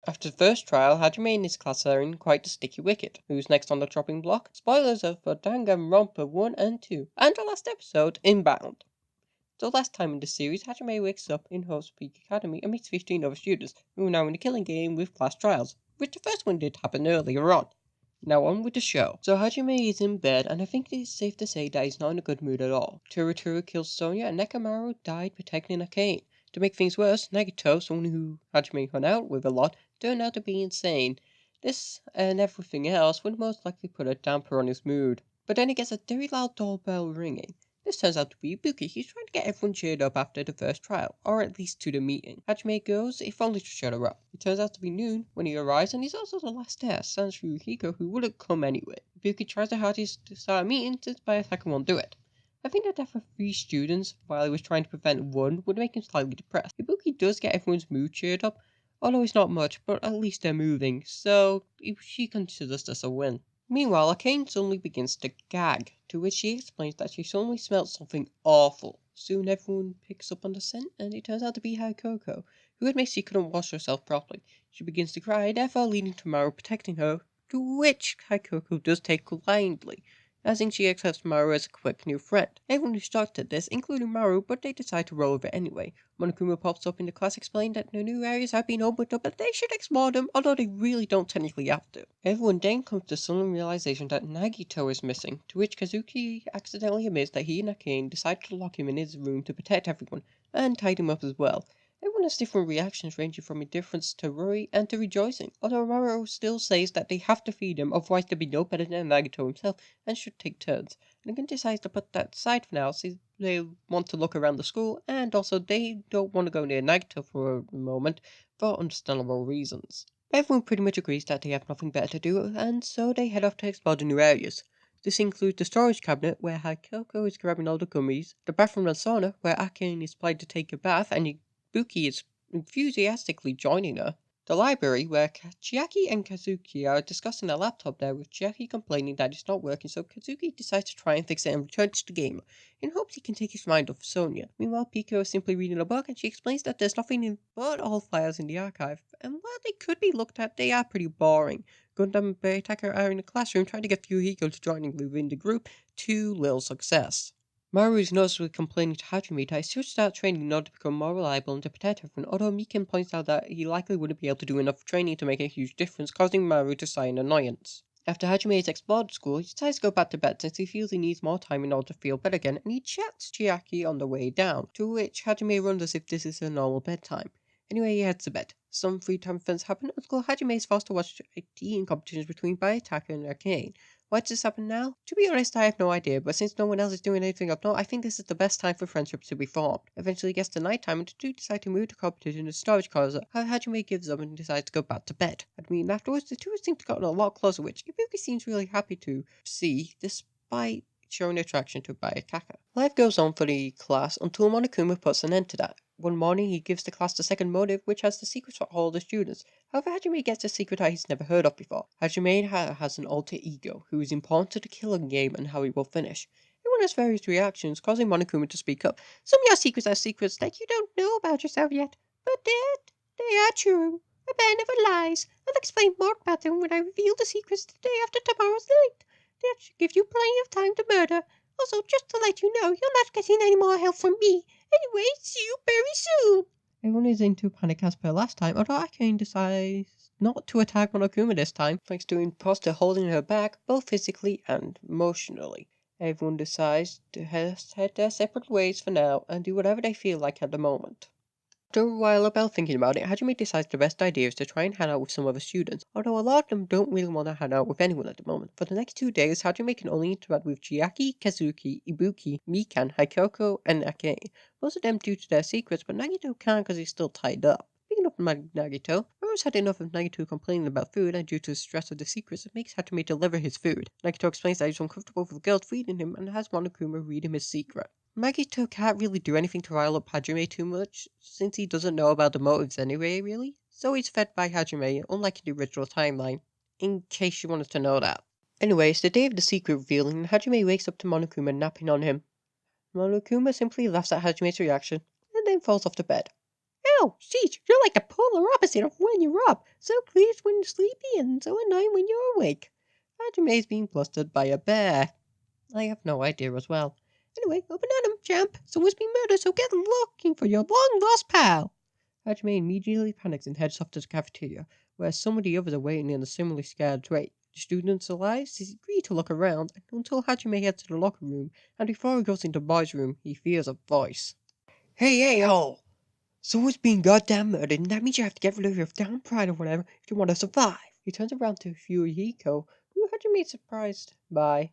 After the first trial, Hajime and his class are in quite a sticky wicket. Who's next on the chopping block? Spoilers are for Danganronpa 1 and 2, and the last episode, Inbound. The last time in the series, Hajime wakes up in Hope's Peak Academy and meets 15 other students, who are now in a killing game with class trials, which the first one did happen earlier on. Now on with the show. So Hajime is in bed, and I think it's safe to say that he's not in a good mood at all. Turuturu kills Sonia, and Nekamaru died protecting Akane. To make things worse, Nagito, someone who Hajime hung out with a lot, turned out to be insane. This and everything else would most likely put a damper on his mood. But then he gets a very loud doorbell ringing. This turns out to be Ibuki. He's trying to get everyone cheered up after the first trial, or at least to the meeting. Hajime goes, if only to shut her up. It turns out to be noon when he arrives, and he's also the last test, sans Hiko, who wouldn't come anyway. Ibuki tries the hardest to start a meeting, since Bayataka won't do it. I think the death of 3 students, while he was trying to prevent one, would make him slightly depressed. Ibuki does get everyone's mood cheered up, although it's not much, but at least they're moving, so she considers this a win. Meanwhile, Akane suddenly begins to gag, to which she explains that she suddenly smelled something awful. Soon everyone picks up on the scent, and it turns out to be Haikoko, who admits she couldn't wash herself properly. She begins to cry, therefore leading to Maru protecting her, to which Haikoko does take kindly, as in she accepts Maru as a quick new friend. Everyone is shocked at this, including Maru, but they decide to roll with it anyway. Monokuma pops up in the class explaining that the new areas have been opened up and they should explore them, although they really don't technically have to. Everyone then comes to the sudden realization that Nagito is missing, to which Kazuki accidentally admits that he and Akane decided to lock him in his room to protect everyone, and tied him up as well. Everyone has different reactions ranging from indifference to worry and to rejoicing, although Maru still says that they have to feed him, otherwise they'll be no better than Nagito himself and should take turns. And again decides to put that aside for now, since they want to look around the school, and also they don't want to go near Nagito for a moment, for understandable reasons. Everyone pretty much agrees that they have nothing better to do, and so they head off to explore the new areas. This includes the storage cabinet, where Haikoko is grabbing all the gummies, the bathroom and sauna, where Akane is applied to take a bath, and Ibuki is enthusiastically joining her. The library, where Chiaki and Kazuki are discussing a laptop there, with Chiaki complaining that it's not working, so Kazuki decides to try and fix it and returns to the game, in hopes he can take his mind off Sonia. Meanwhile, Pico is simply reading a book, and she explains that there's nothing in but all files in the archive, and while they could be looked at, they are pretty boring. Gundam and Bayataka are in the classroom trying to get Fuyuhiko to join within the group, to little success. Maru is noticeably complaining to Hajime that he should start training in order to become more reliable and to protect everyone, although Miken points out that he likely wouldn't be able to do enough training to make a huge difference, causing Maru to sigh in annoyance. After Hajime has explored the school, he decides to go back to bed since he feels he needs more time in order to feel better again, and he chats Chiaki on the way down, to which Hajime wonders if this is a normal bedtime. Anyway, he heads to bed. Some free time events happen at school. Hajime is forced to watch eating competitions between Bayataka and Arcane. Why does this happen now? To be honest, I have no idea, but since no one else is doing anything of note, I think this is the best time for friendships to be formed. Eventually it gets to night time, and the two decide to move the competition to storage closet. Hajime gives up and decides to go back to bed. Afterwards, the two seem to gotten a lot closer, which Ibuki seems really happy to see, despite showing attraction to Bayataka. Life goes on for the class until Monokuma puts an end to that. One morning, he gives the class the second motive, which has the secrets for all the students. However, Hajime gets a secret that he's never heard of before. Hajime has an alter ego, who is important to the killing game and how he will finish. Everyone has various reactions, causing Monokuma to speak up. Some of your secrets are secrets that you don't know about yourself yet, but they are true. A man never lies. I'll explain more about them when I reveal the secrets the day after tomorrow's night. That should give you plenty of time to murder. Also, just to let you know, you're not getting any more help from me. Anyway, see you very soon. Everyone is into panic as per last time, although Akane decides not to attack Monokuma this time, thanks to imposter holding her back, both physically and emotionally. Everyone decides to head their separate ways for now, and do whatever they feel like at the moment. After a while about thinking about it, Hajime decides the best idea is to try and hang out with some other students, although a lot of them don't really want to hang out with anyone at the moment. For the next 2 days, Hajime can only interact with Chiaki, Kazuki, Ibuki, Mikan, Haikoko, and Akane. Most of them due to their secrets, but Nagito can't because he's still tied up. Speaking of Nagito, Maru's had enough of Nagito complaining about food, and due to the stress of the secrets, it makes Hajime deliver his food. Nagito explains that he's uncomfortable with the girls feeding him, and has Monokuma read him his secret. Nagito can't really do anything to rile up Hajime too much, since he doesn't know about the motives anyway, really. So he's fed by Hajime, unlike in the original timeline, in case you wanted to know that. Anyway, it's the day of the secret revealing, and Hajime wakes up to Monokuma napping on him. Monokuma simply laughs at Hajime's reaction, and then falls off the bed. No, sheesh, you're like the polar opposite of when you're up. So pleased when you're sleepy and so annoying when you're awake. Hajime's being blustered by a bear. I have no idea as well. Anyway, open at him, champ. Someone's been murdered, so get looking for your long-lost pal. Hajime immediately panics and heads off to the cafeteria, where some of the others are waiting in a similarly scared way. The students alive agree to look around until Hajime heads to the locker room, and before he goes into the boys' room, he hears a voice. Hey, ho! Someone's being goddamn murdered, and that means you have to get rid of your damn pride or whatever if you want to survive. He turns around to Fuyuhiko, who Hajime is surprised by.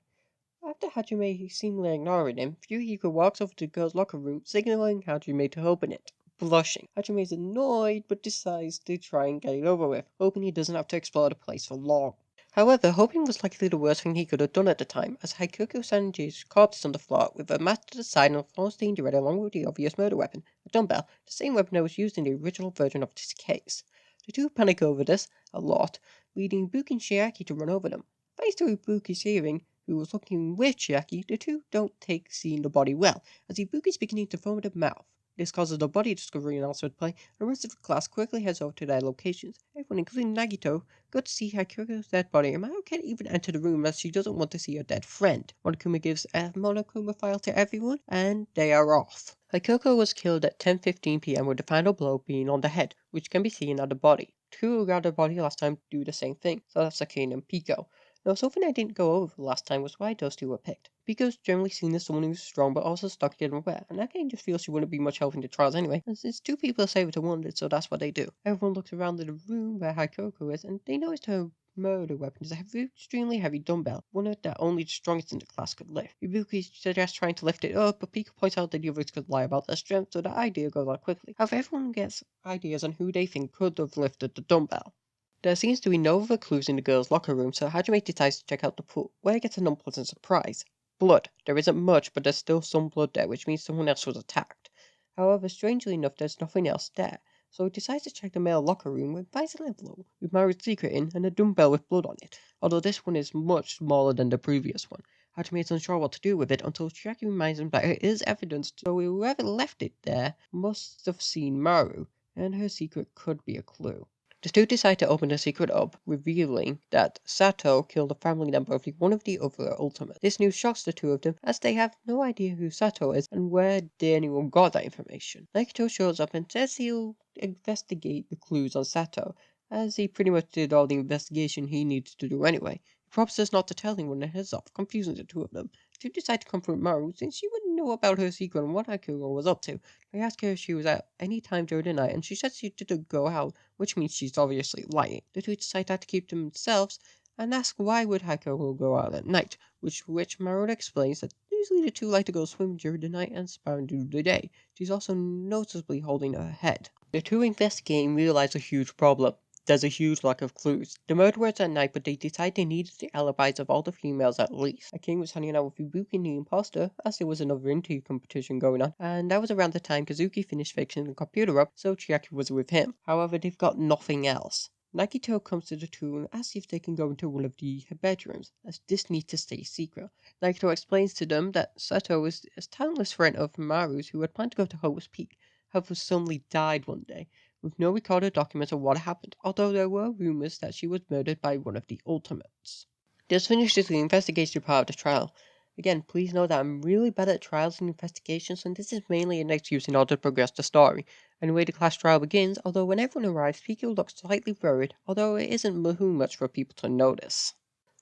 After Hajime seemingly ignoring him, Fuyuhiko walks over to the girls' locker room, signaling Hajime to open it. Blushing, Hajime is annoyed but decides to try and get it over with, hoping he doesn't have to explore the place for long. However, hoping was likely the worst thing he could have done at the time, as Haikuko Sanji's corpse is on the floor with a match to the side and a floor stained red along with the obvious murder weapon, a dumbbell, the same weapon that was used in the original version of this case. The two panic over this a lot, leading Ibuki and Shiaki to run over them. Thanks to Ibuki's hearing, who was looking with Shiaki, the two don't take seeing the body well, as Ibuki is beginning to foam at the mouth. This causes the body discovery announcement to play, and the rest of the class quickly heads over to their locations. Everyone, including Nagito, go to see Haikuko's dead body, and Maru can't even enter the room as she doesn't want to see her dead friend. Monokuma gives a Monokuma file to everyone, and they are off. Haikuko was killed at 10:15 p.m. with the final blow being on the head, which can be seen at the body. Two who got the body last time do the same thing, so that's Sakine and Pico. Now, something I didn't go over last time was why those two were picked. Pico's generally seen as someone who's strong but also stocky and aware, and I can just feel she wouldn't be much help in the trials anyway, and since two people are saved to wounded, so that's what they do. Everyone looks around the room where Haikoko is, and they noticed her murder weapon is a extremely heavy dumbbell, one that only the strongest in the class could lift. Ibuki suggests trying to lift it up, but Pico points out that the others could lie about their strength, so the idea goes out quickly. However, everyone gets ideas on who they think could have lifted the dumbbell. There seems to be no other clues in the girls' locker room, so Hajime decides to check out the pool, where he gets an unpleasant surprise. Blood. There isn't much, but there's still some blood there, which means someone else was attacked. However, strangely enough, there's nothing else there, so he decides to check the male locker room and finds an envelope with Maru's secret in and a dumbbell with blood on it, although this one is much smaller than the previous one. Hajime is unsure what to do with it until Shiaki reminds him that it is evidence, so whoever left it there must have seen Maru, and her secret could be a clue. The two decide to open the secret up, revealing that Sato killed a family member of one of the other Ultimates. This news shocks the two of them, as they have no idea who Sato is and where anyone got that information. Nagito shows up and says he'll investigate the clues on Sato, as he pretty much did all the investigation he needs to do anyway. He promises not to tell anyone and heads off, confusing the two of them. The two decide to confront Maru, since she wouldn't know about her secret and what Akira was up to. They ask her if she was out any time during the night, and she says she didn't go out, which means she's obviously lying. The two decide to keep to themselves and ask why would Haiko go out at night, which Maru explains that usually the two like to go swimming during the night and sparring during the day. She's also noticeably holding her head. The two investigate and realize a huge problem. There's a huge lack of clues. The murder was at night, but they decide they needed the alibis of all the females at least. Akin was hanging out with Ibuki and the imposter, as there was another interview competition going on, and that was around the time Kazuki finished fixing the computer up, so Chiaki was with him. However, they've got nothing else. Nagito comes to the two and asks if they can go into one of the bedrooms, as this needs to stay secret. Nagito explains to them that Sato was a talentless friend of Maru's who had planned to go to Hope's Peak, however suddenly died one day, with no recorded documents of what happened, although there were rumors that she was murdered by one of the Ultimates. This finishes the investigation part of the trial. Again, please know that I'm really bad at trials and investigations, and this is mainly an excuse in order to progress the story. Anyway, the class trial begins, although when everyone arrives, Pico looks slightly worried, although it isn't much for people to notice.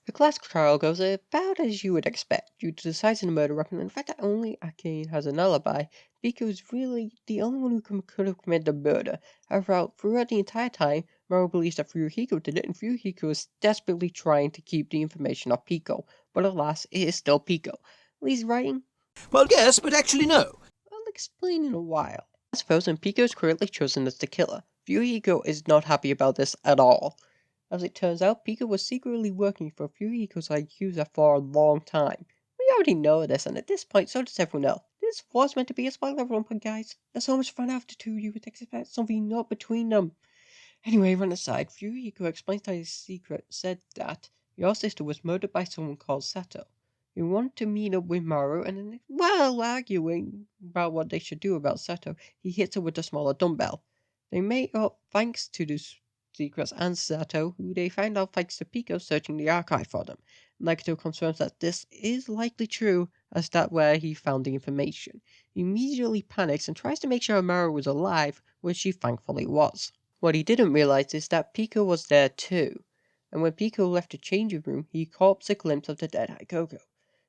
The class trial goes about as you would expect, due to the size of the murder weapon and the fact that only Akane has an alibi. Pico is really the only one who could have committed the murder. However, throughout the entire time, Maru believes that Fuyuhiko did it, and Fuyuhiko is desperately trying to keep the information off Pico. But alas, it is still Pico. Lee's writing? Well, yes, but actually no. I'll explain in a while. I suppose, and Pico is correctly chosen as the killer. Fuyuhiko is not happy about this at all. As it turns out, Pico was secretly working for Fuyuhiko's accuser for a long time. We already know this, and at this point, so does everyone else. This was meant to be a spoiler romp, guys. There's so much fun after two, you would expect something up between them. Anyway, run aside, Fuyuhiko explains that his secret said that your sister was murdered by someone called Sato. He wanted to meet up with Maru, and then, while arguing about what they should do about Sato, he hits her with a smaller dumbbell. They made up thanks to the secrets and Sato, who they found out thanks to Pico searching the archive for them. Nagito confirms that this is likely true, as that where he found the information. He immediately panics and tries to make sure Maru was alive, which she thankfully was. What he didn't realize is that Pico was there too, and when Pico left the changing room, he caught a glimpse of the dead Haikoko.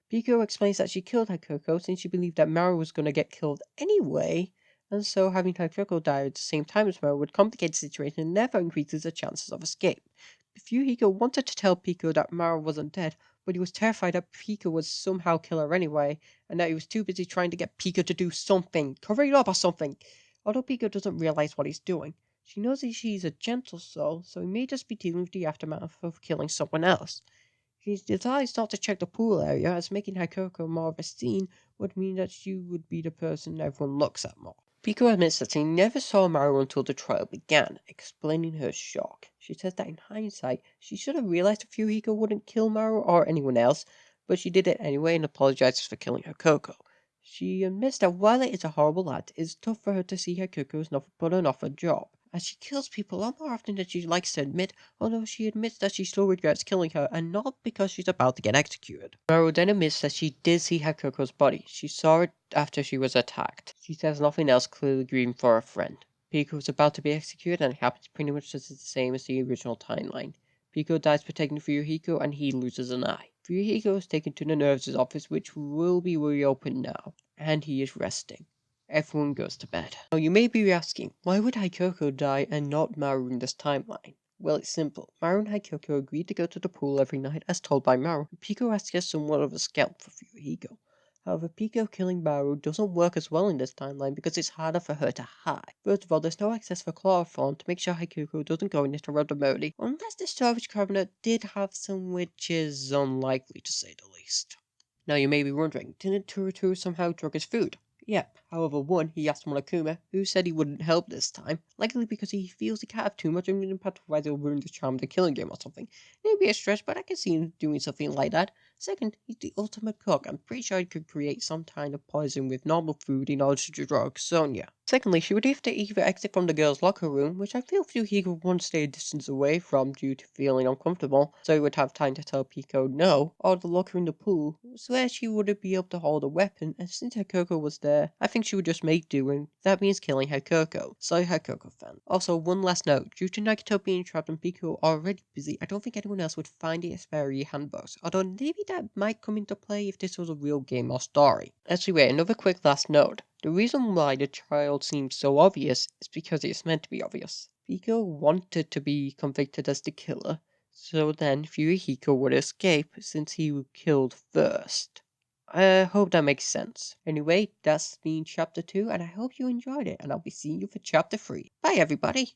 Pico explains that she killed Haikoko since she believed that Maru was going to get killed anyway, and so having Haikoko die at the same time as Maru would complicate the situation and therefore increases the chances of escape. Fuyuhiko wanted to tell Pico that Maru wasn't dead, but he was terrified that Pico would somehow kill her anyway, and that he was too busy trying to get Pico to do something, cover it up or something. Although Pico doesn't realize what he's doing, she knows that she's a gentle soul, so he may just be dealing with the aftermath of killing someone else. He decides not to check the pool area, as making Haikoko more of a scene would mean that she would be the person everyone looks at more. Pico admits that she never saw Maru until the trial began, explaining her shock. She says that in hindsight, she should have realized that Fuyuhiko wouldn't kill Maru or anyone else, but she did it anyway and apologizes for killing Haikoko. She admits that while it is a horrible act, it is tough for her to see Haikoko's not putting off her job, as she kills people a lot more often than she likes to admit, although she admits that she still regrets killing her, and not because she's about to get executed. Maru then admits that she did see Haikoko's body. She saw it after she was attacked. She says nothing else, clearly grieving for her friend. Pico is about to be executed, and it happens pretty much just the same as the original timeline. Pico dies protecting Fuyuhiko, and he loses an eye. Fuyuhiko is taken to the nurse's office, which will be reopened now, and he is resting. Everyone goes to bed. Now you may be asking, why would Haikoko die and not Maru in this timeline? Well, it's simple. Maru and Haikoko agreed to go to the pool every night as told by Maru. Pico has to get somewhat of a scalp for Fuyuhiko. However, Pico killing Maru doesn't work as well in this timeline because it's harder for her to hide. First of all, there's no access for chloroform to make sure Haikoko doesn't go in it around the Modi, unless the storage cabinet did have some, which is unlikely to say the least. Now you may be wondering, didn't Turuturu somehow drug his food? Yep. However, one, he asked Monokuma, who said he wouldn't help this time, likely because he feels he can't have too much of an impact, otherwise it'll ruin the charm of the killing game or something. Maybe a stretch, but I can see him doing something like that. Second, he's the ultimate cook. I'm pretty sure he could create some kind of poison with normal food in order to drug Sonia. Secondly, she would have to either exit from the girls' locker room, which I feel Fuyuhiko would want to stay a distance away from due to feeling uncomfortable, so he would have time to tell Pico no, or the locker in the pool, so that she wouldn't be able to hold a weapon, and since Haikoko was there, I think she would just make do, and that means killing Haikoko. Sorry Haikoko fan. Also, one last note, due to Nagito being trapped and Pico already busy, I don't think anyone else would find it very handbooks, although maybe that might come into play if this was a real game or story. Anyway, another quick last note. The reason why the child seems so obvious is because it's meant to be obvious. Pico wanted to be convicted as the killer, so then Fuyuhiko would escape since he was killed first. I hope that makes sense. Anyway, that's been chapter 2, and I hope you enjoyed it, and I'll be seeing you for chapter 3. Bye everybody!